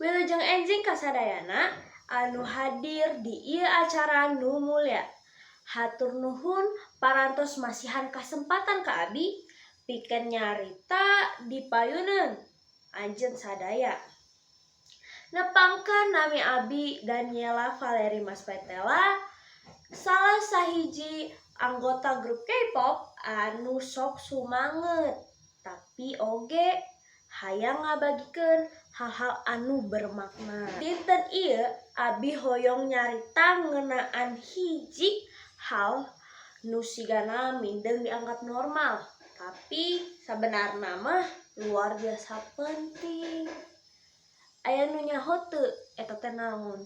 Wilujeng enjing kasadayana anu hadir di ieu acara nu mulya. Hatur nuhun parantos masihan kasempatan ka abdi pikeun nyarita dipayeuneun anjeun sadaya. Nepangkeun nami abdi Daniela Valery Maspetela, salah sahiji anggota grup K-pop anu sok sumanget tapi oge hayang ngabagikeun hal-hal anu bermakna. Dinten ieu abdi hoyong nyarita ngeunaan hiji hal nu sigana mindeng dianggap normal, tapi sabenarna mah luar biasa penting. Aya nu nyaho teu eta teh naon?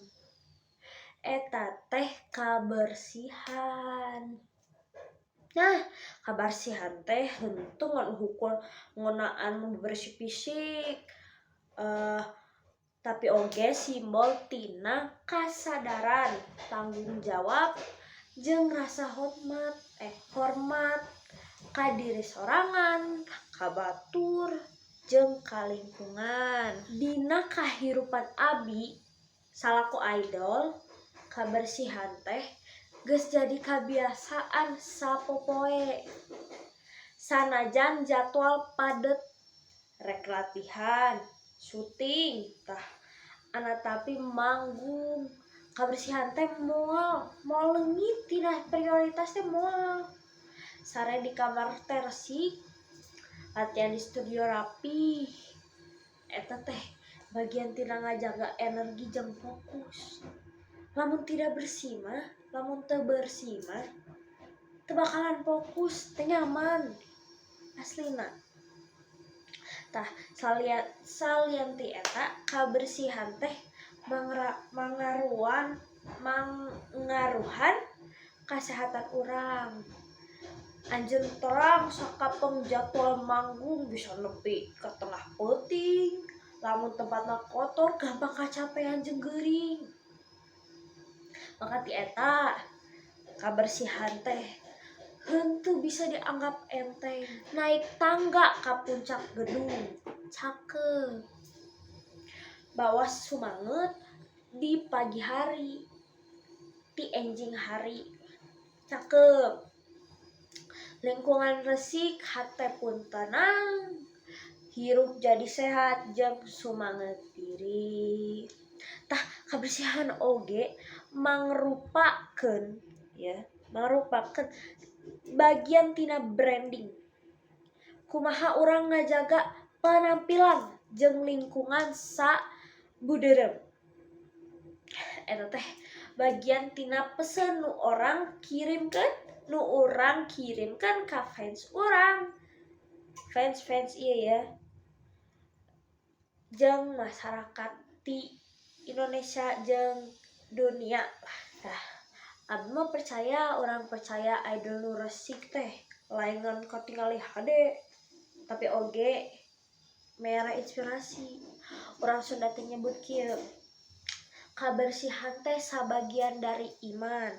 Eta teh kabersihan. Nah, kabersihan teh henteu ngan ukur ngeunaan bersih fisik. Tapi oge simbol tina kasadaran, tanggung jawab, jeung rasa hormat ka diri sorangan, ka batur, jeung ka lingkungan. Dina kahirupan abdi salaku idol, kabersihan teh geus jadi kabiasaan sapopoe. Sanajan jadwal padet, rek latihan, syuting, tapi manggung. Kabersihan teh moal leungit tina prioritas teh moal. Sare di kamar teh resik, latihan di studio rapi. Eta teh bagian tina ngajaga energi jeung fokus. Lamun teu bersih mah teu bakalan fokus, teu nyaman. Aslina. Salian ti eta kabersihan teh mangaruhan kasehatan urang. Anjeun torang sakapeng jadwal manggung bisa nepi ka tengah peuting. Lamun tempatna kotor gampang kacapean jeung geuring. Maka ti eta kabersihan teh henteu bisa dianggap enteng. Naik tangga ka puncak gedung cakeum. Bawas sumanget di pagi hari, di enjing hari cakeum. Lingkungan resik hate pun tenang, hirup jadi sehat jeung sumanget diri. Kabersihan oge mangrupakeun bagian tina branding. Kumaha urang ngajaga penampilan jeung lingkungan sabudeureum. Eta teh bagian tina pesan nu urang kirimkeun ka fans urang. Fans ieu ya. Jeung masyarakat ti Indonesia jeung dunia lah. Abdi mah urang percaya idol nu resik teh lain ngan katingali hade, tapi oge mere inspirasi. Urang Sunda teh nyebut kieu, kabersihan teh sabagian dari iman.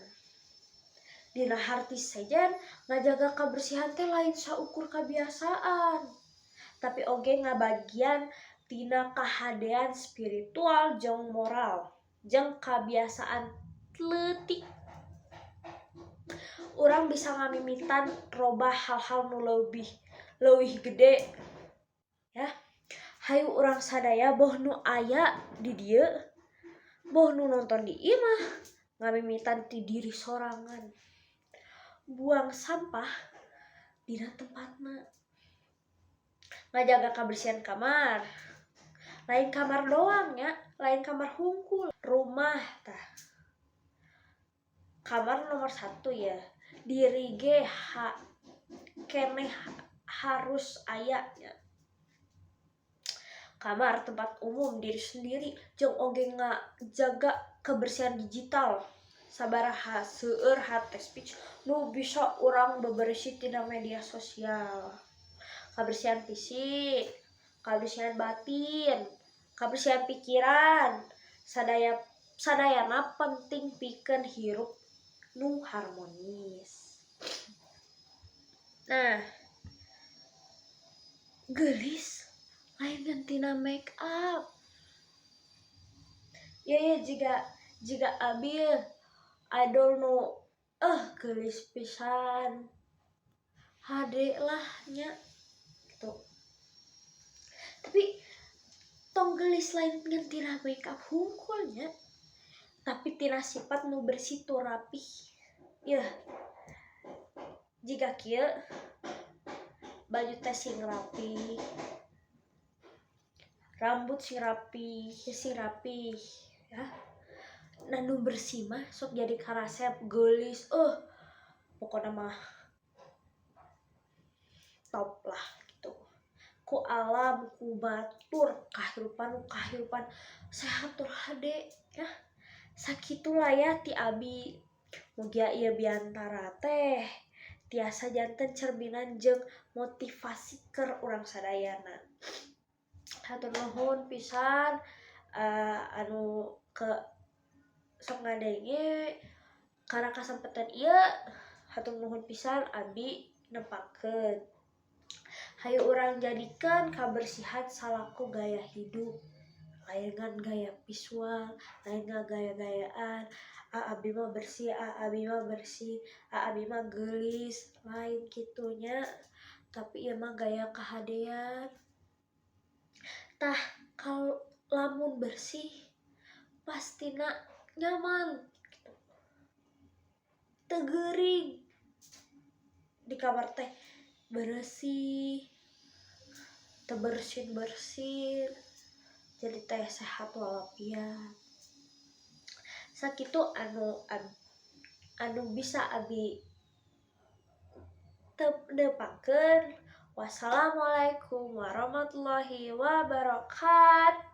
Dina harti sejen ngajaga kabersihan teh lain saukur kabiasaan, tapi oge ngabagian tina kahadean spiritual jeung moral jeung kabiasaan leutik. Urang bisa ngamimitan robah hal-hal nu leuwih gede. Ya, hayu urang sadaya boh nu aya di dieu, boh nu nonton di ieu mah ngamimitan ti diri sorangan. Buang sampah dina tempatna. Ngajaga kabersihan kamar. Lain kamar doang nya, lain kamar hungkul. Rumah tah. Kamar nomor 1 ya. Diri ge keneh harus aya nya. Kamar tempat umum diri sendiri jeung oge ngajaga kebersihan digital. Sabaraha seueur hate speech nu bisa urang bebersih tina media sosial. Kabersihan fisik, kabersihan batin, kabersihan pikiran, sadayana penting pikeun hirup nu harmonis. Nah, geulis lain ngan tina make up. ya jika abi I don't know gelis pisan hade lah nya gitu. Tapi tong gelis lain ngan tina make up hungkulnya, tapi tina sifat nu bersih tu rapih. Ya, jika kieu baju teh sing rapi, rambut sing rapi, sing rapi, ya. Nah nu bersih mah sok jadi karasep gelis, pokoknya mah top lah gitu. Ku alam, ku batur, kahirupan sehat tur hade, ya. Sakitulah ya ti abi mugia ieu biantara teh tiasa janten cerminan jeung motivasi keur urang sadayana. Hatur nuhun pisan anu ke sok ngadenge karena kesempatan ieu. Hatur nuhun pisan abi nepakeun. Hayu urang jadikan kabersihan salaku gaya hidup. Laingan gaya visual, laingan gaya-gayaan. Abi mah bersih, abi mah bersih, abi mah gelis, lain gitunya. Tapi ieu mah gaya kahadean. Tah kalau lamun bersih pastina nyaman gitu. Teu geuring di kamar teh bersih, teu bersin-bersin. Jadi teh sehat walafiat. Sakitu anu bisa abi nepakeun. Wassalamualaikum warahmatullahi wabarakatuh.